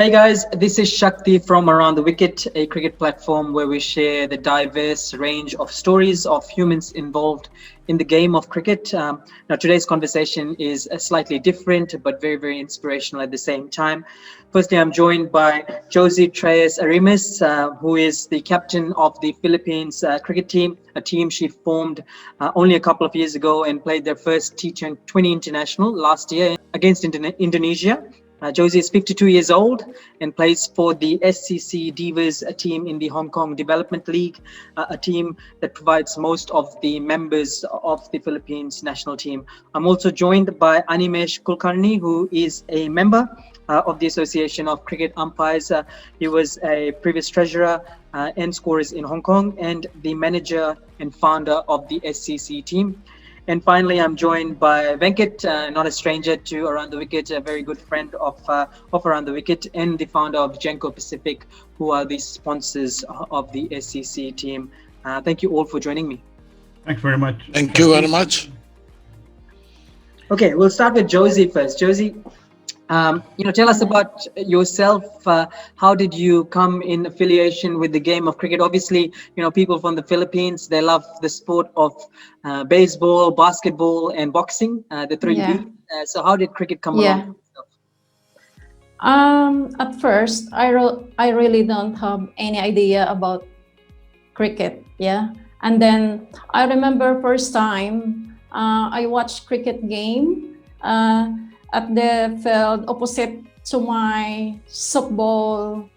Hey guys, this is Shakti from Around the Wicket, a cricket platform where we share the diverse range of stories of humans involved in the game of cricket. Now, today's conversation is slightly different, but very, very inspirational at the same time. Firstly, I'm joined by Josie Treyes Arimas, who is the captain of the Philippines cricket team, a team she formed only a couple of years ago and played their first T20 international last year against Indonesia. Josie is 52 years old and plays for the SCC Divas, a team in the Hong Kong Development League, a team that provides most of the members of the Philippines national team. I'm also joined by Animesh Kulkarni, who is a member of the Association of Cricket Umpires. He was a previous treasurer and scorers in Hong Kong and the manager and founder of the SCC team. And finally, I'm joined by Venkat, not a stranger to Around the Wicket, a very good friend of Around the Wicket, and the founder of Genco Pacific, who are the sponsors of the SCC team. Thank you all for joining me. Thanks very much. Thank you very much. Okay, we'll start with Josie first. Josie, tell us about yourself. How did you come in affiliation with the game of cricket? Obviously, people from the Philippines, they love the sport of baseball, basketball, and boxing, the three B. So how did cricket come along? At first, I really don't have any idea about cricket. And then I remember first time I watched cricket game at the field opposite to my softball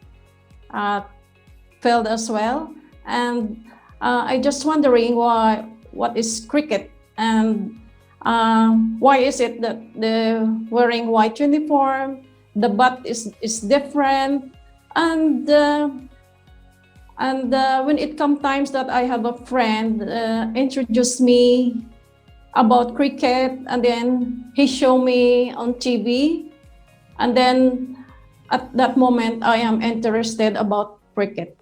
field as well. And I just wondering what is cricket and why is it that they're wearing white uniform, the bat is different, and when it comes times that I have a friend introduce me about cricket, and then he showed me on TV, and then at that moment I am interested about cricket.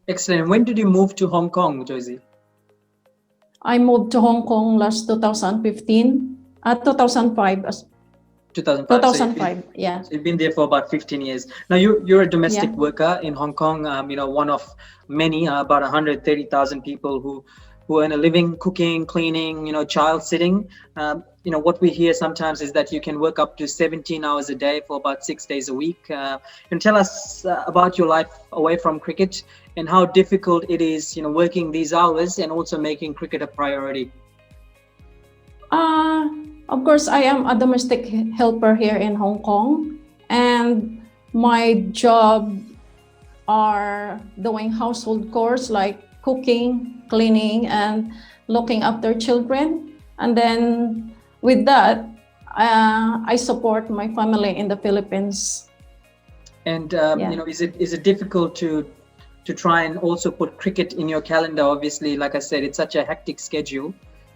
Excellent. When did you move to Hong Kong, Josie? I moved to Hong Kong last 2015, 2005. 2005, yeah. So you've been there for about 15 years. Now you're a domestic worker in Hong Kong, one of many, about 130,000 people who earn a living cooking, cleaning, child sitting. What we hear sometimes is that you can work up to 17 hours a day for about 6 days a week. And tell us about your life away from cricket and how difficult it is, working these hours and also making cricket a priority. Of course, I am a domestic helper here in Hong Kong, and my job are doing household chores like cooking, cleaning, and looking after children. And then with that, I support my family in the Philippines. And is it difficult to try and also put cricket in your calendar? Obviously, like I said, it's such a hectic schedule.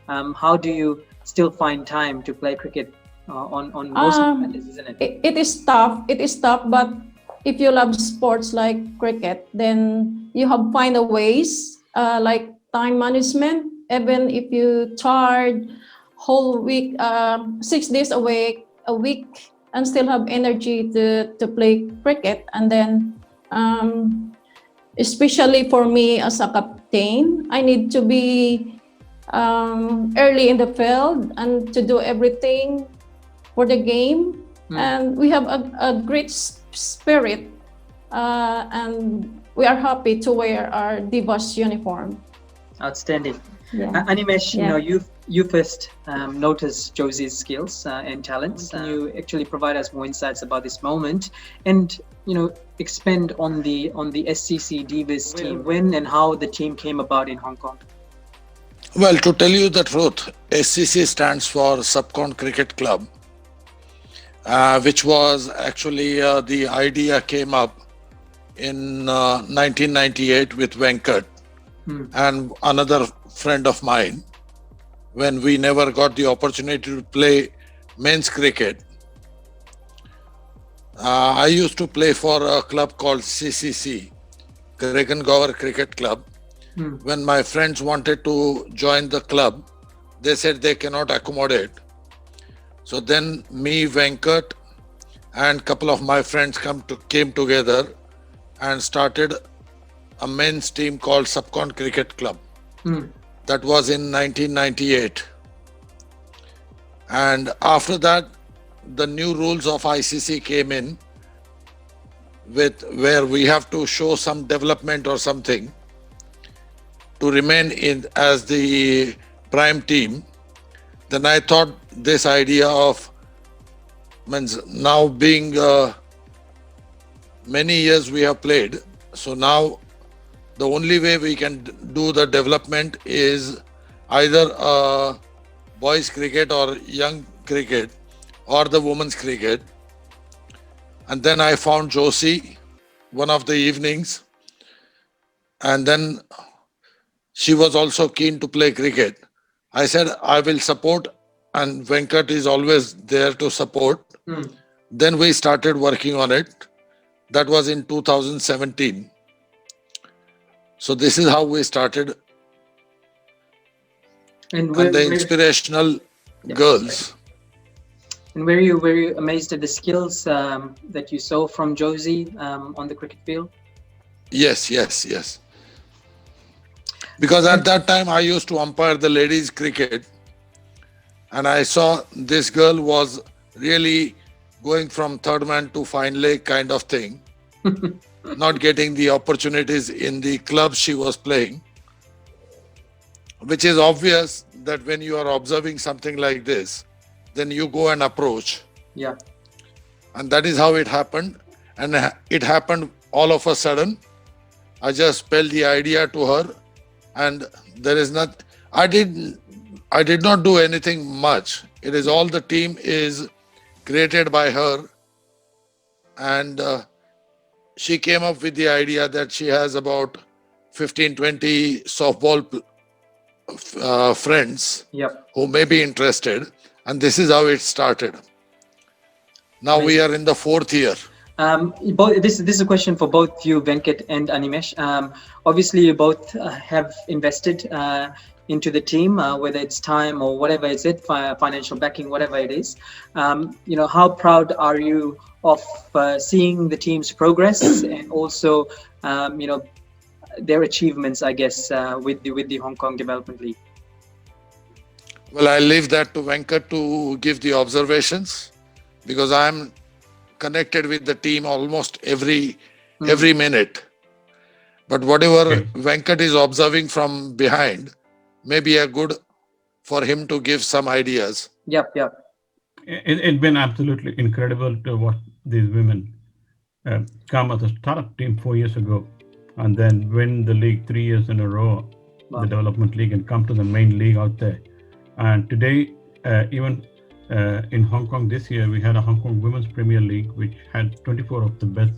How do you still find time to play cricket on most calendars, isn't it? It is tough. It is tough, but if you love sports like cricket, then you have find a ways like time management. Even if you tired whole week, 6 days a week, and still have energy to play cricket. And then, especially for me as a captain, I need to be early in the field and to do everything for the game. And we have a great spirit, and we are happy to wear our Divas uniform. Outstanding. Animesh, you first noticed Josie's skills and talents. Can you actually provide us more insights about this moment and expand on the SCC Divas team, when and how the team came about in Hong Kong? Well, to tell you the truth, SCC stands for Subcon Cricket Club, which was actually the idea came up in 1998 with Venkat and another friend of mine, when we never got the opportunity to play men's cricket. I used to play for a club called CCC, Gregan Gower Cricket Club. When my friends wanted to join the club, they said they cannot accommodate. So then me, Venkat, and couple of my friends came together and started a men's team called Subcon Cricket Club. Hmm. That was in 1998. And after that, the new rules of ICC came in, with where we have to show some development or something to remain in as the prime team. Then I thought this idea of, means now being many years we have played, so now the only way we can do the development is either boys cricket or young cricket or the women's cricket. And then I found Josie one of the evenings, and then she was also keen to play cricket. I said I will support, and Venkat is always there to support. Hmm. Then we started working on it. That was in 2017. So this is how we started. And And the inspirational Yeah. girls. And were you amazed at the skills that you saw from Josie on the cricket field? Yes. Because at that time I used to umpire the ladies cricket, and I saw this girl was really going from third man to fine leg kind of thing, not getting the opportunities in the club she was playing, which is obvious that when you are observing something like this, then you go and approach. Yeah. And that is how it happened. And it happened all of a sudden. I just spelled the idea to her, and there is not, I did not do anything much. It is all the team is created by her. And she came up with the idea that she has about 15, 20 softball friends Yep. who may be interested. And this is how it started. Now we are in the fourth year. This is a question for both you, Venkat and Animesh. Obviously, you both have invested into the team, whether it's time or whatever is it, financial backing, whatever it is. How proud are you of seeing the team's progress and also, their achievements, I guess, with the Hong Kong Development League? Well, I leave that to Venkat to give the observations, because I am connected with the team almost every minute. But whatever Venkat is observing from behind may be a good for him to give some ideas. Yep. It's been absolutely incredible to watch these women come as a startup team 4 years ago and then win the league 3 years in a row, the development league, and come to the main league out there. And today, even in Hong Kong this year, we had a Hong Kong Women's Premier League, which had 24 of the best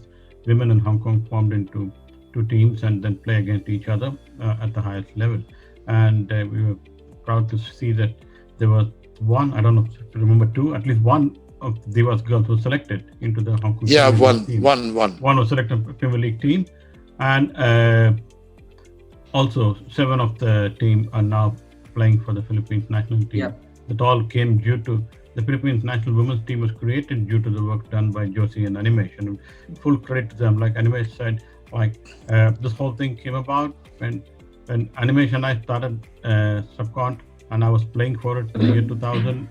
women in Hong Kong formed into two teams and then play against each other at the highest level. And we were proud to see that there was one, I don't know if you remember two, at least one of Deva's girls was selected into the Hong Kong Yeah, Premier League team. one Was selected for Premier League team. And also 7 of the team are now playing for the Philippines national team. Yeah. That all came due to the Philippines national women's team was created due to the work done by Josie and Animation. Full credit to them. Like Animation said, this whole thing came about when Animation and I started Subcon, and I was playing for it in the year 2000.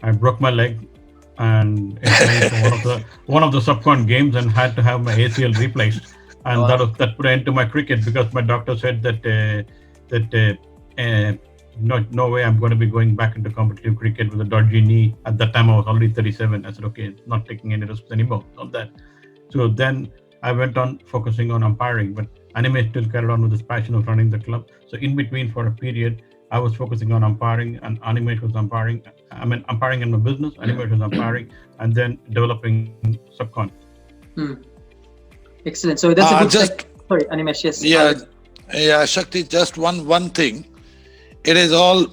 I broke my leg and playing for one of the Subcon games and had to have my ACL replaced. And that put an end to my cricket, because my doctor said that no way I'm going to be going back into competitive cricket with a dodgy knee. At that time, I was already 37. I said, okay, not taking any risks anymore of that. So then I went on focusing on umpiring, but Anime still carried on with his passion of running the club. So in between, for a period, I was focusing on umpiring, and Anime was umpiring. Umpiring in my business, Anime was umpiring, and then developing Subcon. Excellent. So that's a good sorry, Animesh, yes. Yeah, Shakti, just one thing. It is all,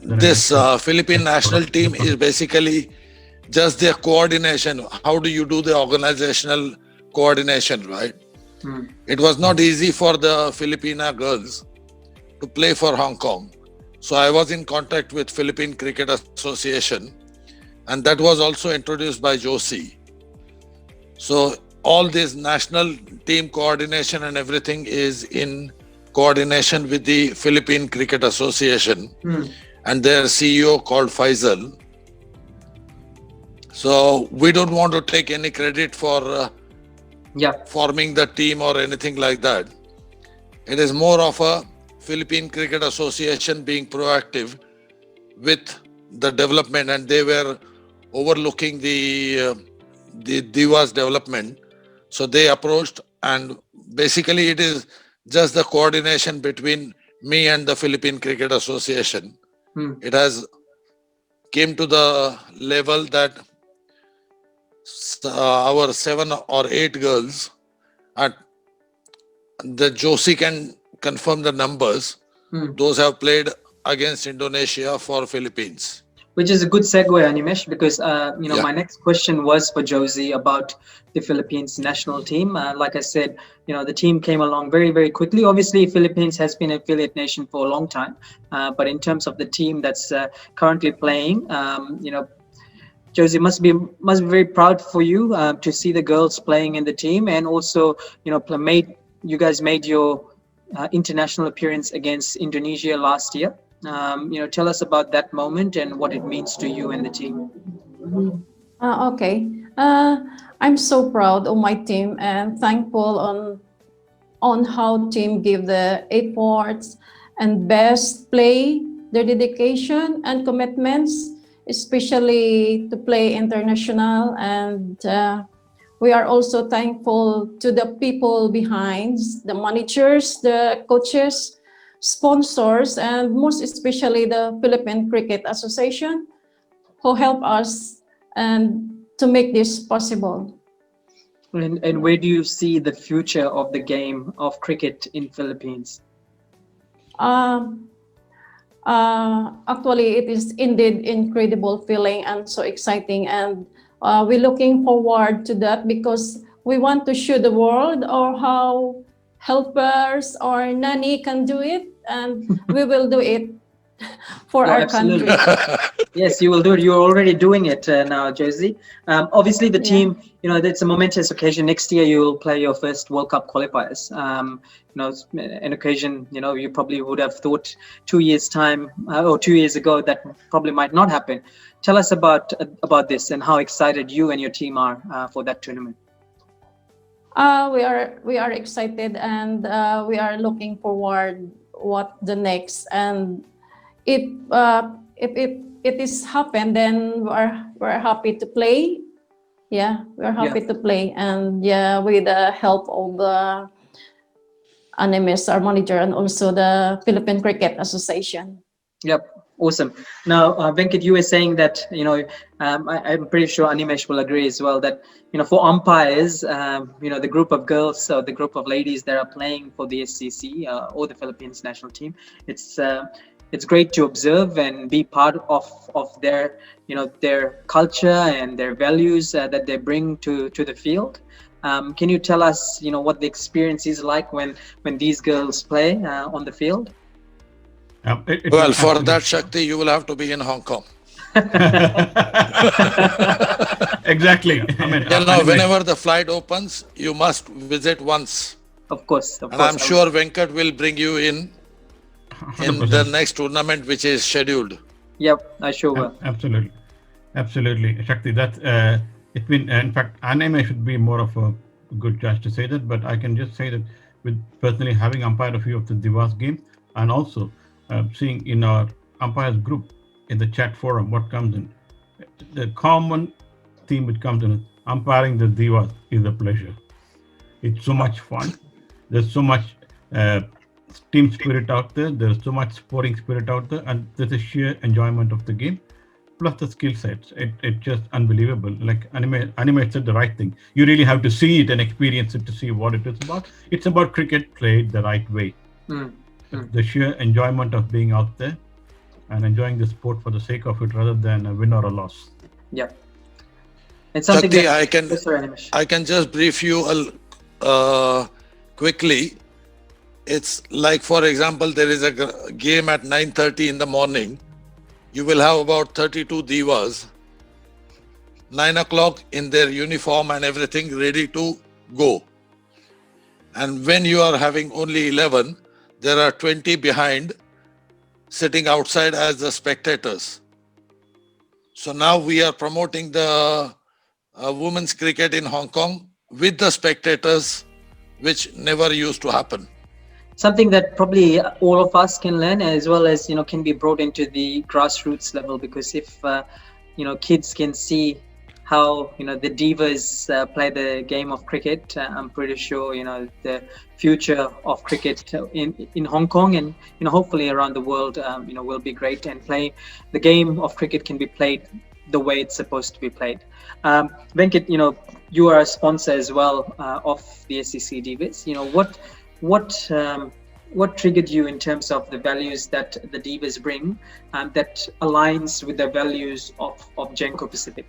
this Philippine national team is basically just their coordination. How do you do the organizational coordination, right? It was not easy for the Filipina girls to play for Hong Kong. So I was in contact with Philippine Cricket Association, and that was also introduced by Josie. So all this national team coordination and everything is in coordination with the Philippine Cricket Association and their CEO called Faisal. So we don't want to take any credit for forming the team or anything like that. It is more of a Philippine Cricket Association being proactive with the development, and they were overlooking the Divas development. So they approached, and basically it is just the coordination between me and the Philippine Cricket Association. It has came to the level that our 7 or 8 girls, at the Josie can confirm the numbers. Those have played against Indonesia for Philippines. Which is a good segue, Animesh, because my next question was for Josie about the Philippines national team. Like I said, the team came along very, very quickly. Obviously, Philippines has been an affiliate nation for a long time, but in terms of the team that's currently playing, Josie must be very proud for you to see the girls playing in the team, and also you guys made your international appearance against Indonesia last year. Tell us about that moment and what it means to you and the team. Okay. I'm so proud of my team and thankful on how team give the efforts and best play, their dedication and commitments, especially to play international. And we are also thankful to the people behind, the managers, the coaches, sponsors, and most especially the Philippine Cricket Association, who help us and to make this possible. And where do you see the future of the game of cricket in Philippines? Actually, it is indeed incredible feeling and so exciting, and we're looking forward to that because we want to show the world or how helpers or nanny can do it, and we will do it for our country. Yes, you will do it. You're already doing it now, Josie. Obviously, the team, it's a momentous occasion. Next year, you will play your first World Cup qualifiers. An occasion, you probably would have thought 2 years' time or 2 years ago that probably might not happen. Tell us about this and how excited you and your team are for that tournament. We are excited, and we are looking forward what the next, and if it is happen, then we're happy to play. We're happy to play, and with the help of the Arimas, our manager, and also the Philippine Cricket Association. Yep. Awesome. Now, Venkat, you were saying that, I'm pretty sure Animesh will agree as well that, for umpires, the group of girls or the group of ladies that are playing for the SCC or the Philippines national team, it's great to observe and be part of their, their culture and their values that they bring to the field. Can you tell us, what the experience is like when these girls play on the field? Well, for that, Shakti, you will have to be in Hong Kong. Exactly. Whenever the flight opens, you must visit once. Of course. And I'm sure Venkat will bring you in 100%. the next tournament, which is scheduled. Yep, I sure will. Absolutely. Shakti, that's it's been, in fact, anime should be more of a good judge to say that, but I can just say that with personally having umpired a few of the Divas games, and also seeing in our umpires group in the chat forum what comes in, the common theme which comes in is umpiring the Divas is a pleasure. It's so much fun. There's so much team spirit out there. There's so much sporting spirit out there, and there's a sheer enjoyment of the game. Plus the skill sets, it's just unbelievable. Like anime said the right thing. You really have to see it and experience it to see what it is about. It's about cricket played the right way. The sheer enjoyment of being out there and enjoying the sport for the sake of it rather than a win or a loss. Yeah. It's something Shakti, I can just brief you quickly. It's like, for example, there is a game at 9:30 in the morning. You will have about 32 divas 9 o'clock in their uniform and everything ready to go. And when you are having only 11, there are 20 behind sitting outside as the spectators. So now we are promoting the women's cricket in Hong Kong with the spectators, which never used to happen. Something that probably all of us can learn, as well as can be brought into the grassroots level, because if kids can see how the divas play the game of cricket, I'm pretty sure the future of cricket in Hong Kong and hopefully around the world will be great, and the game of cricket can be played the way it's supposed to be played. Venkat, you are a sponsor as well of the SCC Divas. What triggered you in terms of the values that the Divas bring that aligns with the values of Genco Pacific?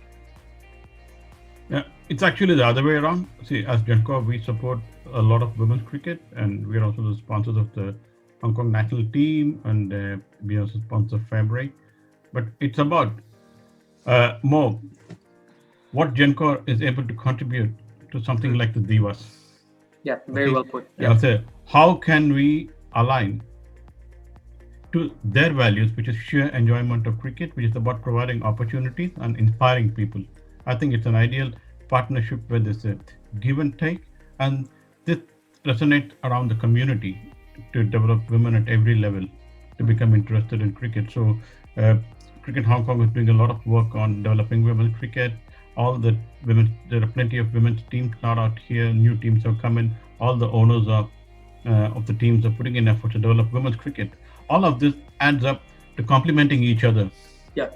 Yeah, it's actually the other way around. See, as Genco, we support a lot of women's cricket, and we're also the sponsors of the Hong Kong national team, and we also sponsor Fabric. But it's about more what Genco is able to contribute to something like the Divas. Yeah, very well put. Yeah. I'll say, how can we align to their values, which is sheer enjoyment of cricket, which is about providing opportunities and inspiring people. I think it's an ideal partnership where there's a give and take, and this resonates around the community to develop women at every level to become interested in cricket. So Cricket Hong Kong is doing a lot of work on developing women's cricket. All the women, there are plenty of women's teams not out here. New teams have come in. All the owners of the teams are putting in effort to develop women's cricket. All of this adds up to complementing each other. Yeah.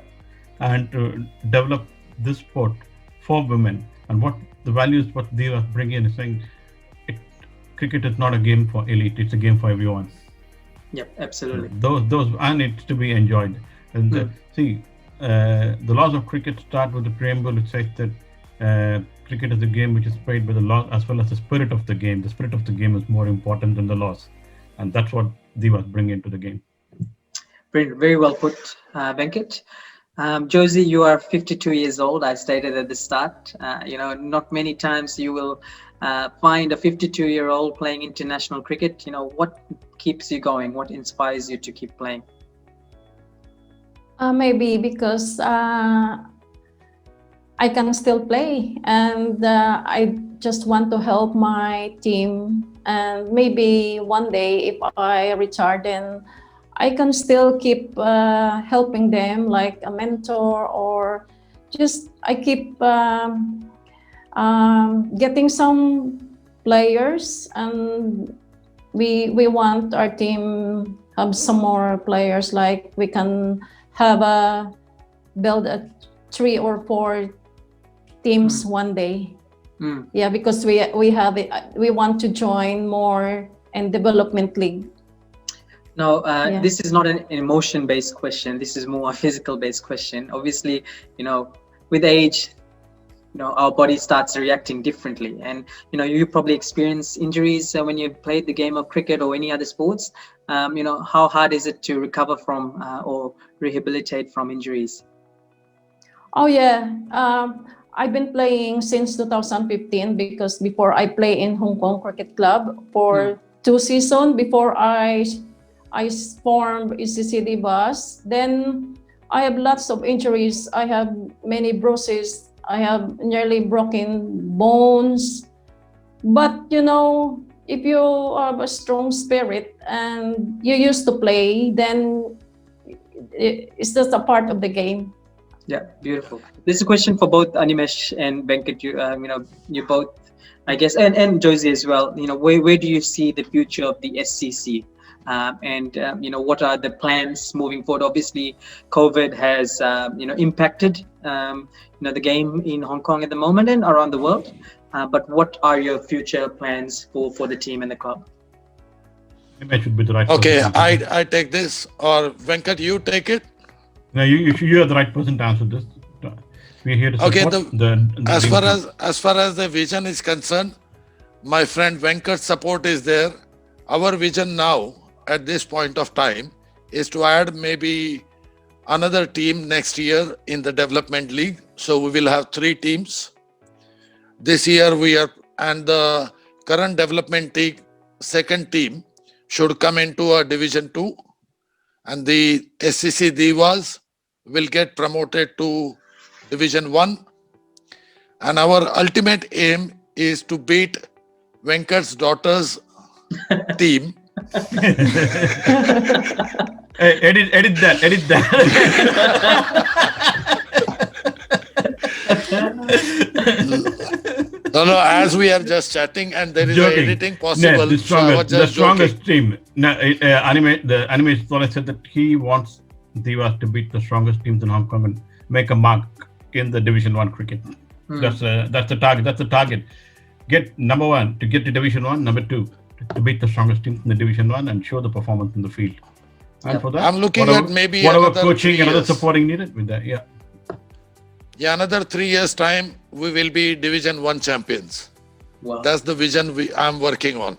And to develop this sport for women. And what the values what they are bringing in is saying, cricket is not a game for elite; it's a game for everyone. Yeah, absolutely. Those and it's to be enjoyed. And the laws of cricket start with the preamble. It says that cricket is a game which is played by the laws as well as the spirit of the game. The spirit of the game is more important than the laws, and that's what Divas bring into the game. Very well put, Venkat. Josie, you are 52 years old. I stated at the start. Not many times you will find a 52-year-old playing international cricket. What keeps you going? What inspires you to keep playing? Maybe because I can still play, and I just want to help my team. And maybe one day, if I retire, then I can still keep helping them, like a mentor, or just I keep getting some players, and we want our team have some more players. Like we can have build 3 or 4 teams one day. Yeah, because we want to join more in development league. Now, this is not an emotion-based question. This is more a physical-based question. Obviously, with age, our body starts reacting differently, and you probably experience injuries when you played the game of cricket or any other sports. How hard is it to recover from or rehabilitate from injuries? Oh yeah, I've been playing since 2015, because before I play in Hong Kong Cricket Club for 2 seasons before I formed SCC Divas. Then I have lots of injuries. I have many bruises. I have nearly broken bones. But if you have a strong spirit and you used to play, then it's just a part of the game. Yeah, beautiful. This is a question for both Animesh and Venkat. You both, I guess, and Josie as well. Where do you see the future of the SCC? And what are the plans moving forward? Obviously, COVID has impacted the game in Hong Kong at the moment and around the world. But what are your future plans for the team and the club? Animesh should be the right. Okay, I take this, or Venkat, you take it. No, you are the right person to answer this. We're here to support as far as the vision is concerned, my friend Venkat's support is there. Our vision now at this point of time is to add maybe another team next year in the development league, So we will have 3 teams. This year and the current development team, second team should come into a Division 2, and the SCC Divas will get promoted to Division 1. And our ultimate aim is to beat Venkat's daughter's team. Edit that. No, as we are just chatting and there is Joking. editing possible. No, So I was the just strongest joking. team. No, the anime Flores said that he wants Divas to beat the strongest teams in Hong Kong and make a mark in the Division 1 cricket. That's the target. That's the target. Get number 1 to get to Division 1. Number 2 to beat the strongest teams in the Division 1 and show the performance in the field. And for that, I'm looking at maybe whatever another coaching 3 and other years. supporting needed with that. Yeah, another 3 years time, we will be Division 1 champions. Wow. That's the vision I'm working on.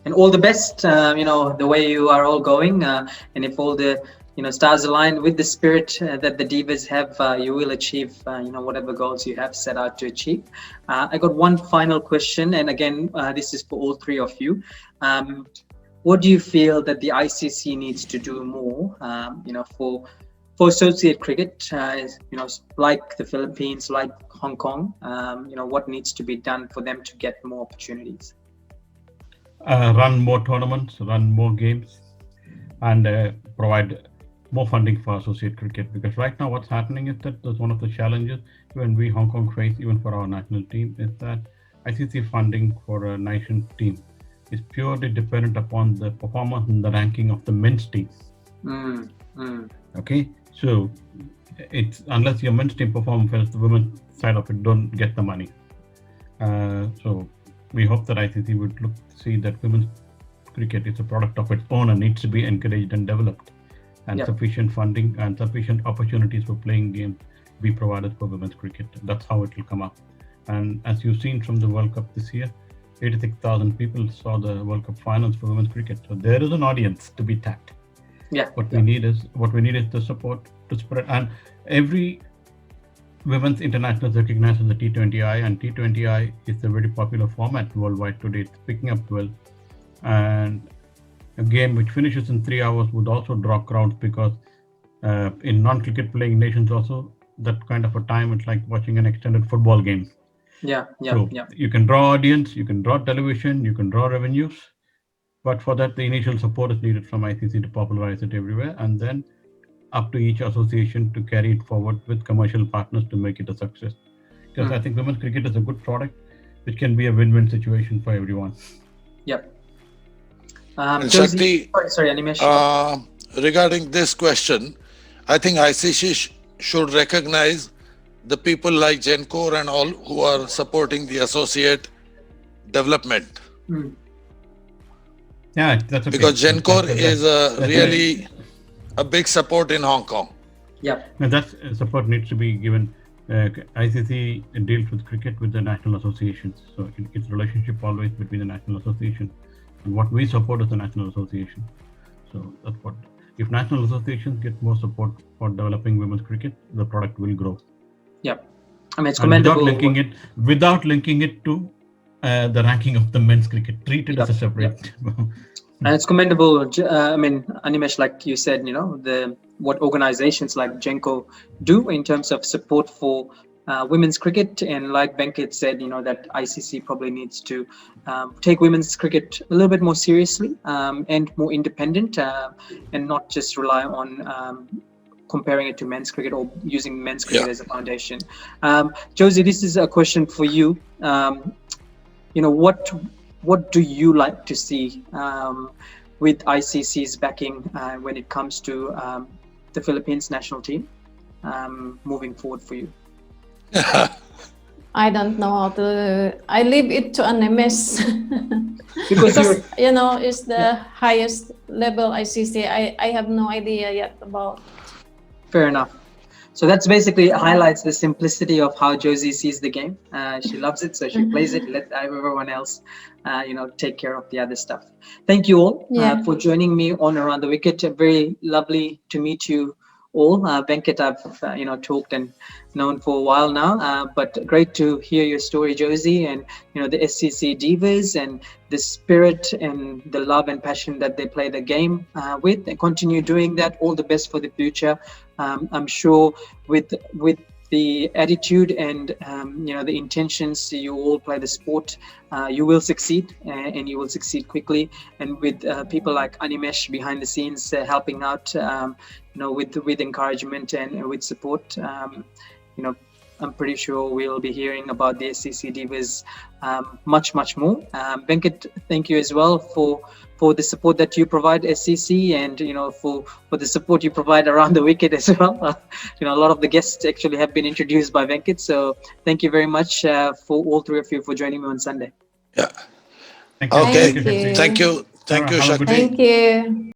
And all the best, the way you are all going. And if all the, stars align with the spirit that the Divas have, you will achieve, whatever goals you have set out to achieve. I got one final question. And again, this is for all 3 of you. What do you feel that the ICC needs to do more, for associate cricket, like the Philippines, like Hong Kong, what needs to be done for them to get more opportunities? Run more tournaments, run more games, and provide more funding for associate cricket. Because right now what's happening is that there's one of the challenges when we Hong Kong face, even for our national team, is that ICC funding for a nation team is purely dependent upon the performance and the ranking of the men's team. Okay, so it's unless your men's team performs well, the women's side of it don't get the money. So we hope that ICC would look to see that women's cricket is a product of its own and needs to be encouraged and developed, and sufficient funding and sufficient opportunities for playing games be provided for women's cricket. That's how it will come up. And as you've seen from the World Cup this year, 86,000 people saw the World Cup finals for women's cricket. So there is an audience to be tapped. What we need is the support to spread. And every women's international is recognized as the T20I, and T20I is a very popular format worldwide today. It's picking up well, and a game which finishes in 3 hours would also draw crowds, because in non-cricket playing nations also, that kind of a time, it's like watching an extended football game. You can draw audience, you can draw television, you can draw revenues, but for that the initial support is needed from ICC to popularize it everywhere, and then up to each association to carry it forward with commercial partners to make it a success. Because I think women's cricket is a good product which can be a win-win situation for everyone. Shakti, sorry, Animesh. Regarding this question, I think ICC should recognize the people like Gencor and all who are supporting the associate development. Yeah, that's okay. Because Gencor is really a big support in Hong Kong. And that support needs to be given. ICC deals with cricket with the national associations, so it's relationship always between the national association, and what we support is the national association. So that's what, if national associations get more support for developing women's cricket, the product will grow. I mean, it's commendable. Without linking it to the ranking of the men's cricket, treated as a separate. And it's commendable. I mean, Animesh, like you said, what organizations like Genco do in terms of support for women's cricket, and like Venkat said, that ICC probably needs to take women's cricket a little bit more seriously and more independent, and not just rely on comparing it to men's cricket or using men's cricket as a foundation. Josie, this is a question for you. What do you like to see with ICC's backing when it comes to the Philippines national team moving forward for you? I don't know how to. I leave it to Animesh. Because it's the highest level ICC. I have no idea yet about. Fair enough. So that's basically highlights the simplicity of how Josie sees the game. She loves it, so she plays it. Let everyone else, take care of the other stuff. Thank you all for joining me on Around the Wicket. Very lovely to meet you all. Venkat, I've talked and known for a while now, but great to hear your story, Josie, and the SCC Divas and the spirit and the love and passion that they play the game with, and continue doing that. All the best for the future. I'm sure with the attitude and the intentions you all play the sport, you will succeed, and you will succeed quickly. And with people like Animesh behind the scenes helping out, with encouragement and with support, I'm pretty sure we'll be hearing about the SCC Divas much more. Venkat, thank you as well for the support that you provide SCC, and for the support you provide around the wicket as well. A lot of the guests actually have been introduced by Venkat, so thank you very much for all three of you for joining me on Sunday. Yeah. Thank you. Okay. Thank you, Shakti. Thank you. Thank you, Have a good Shakti. day. Thank you.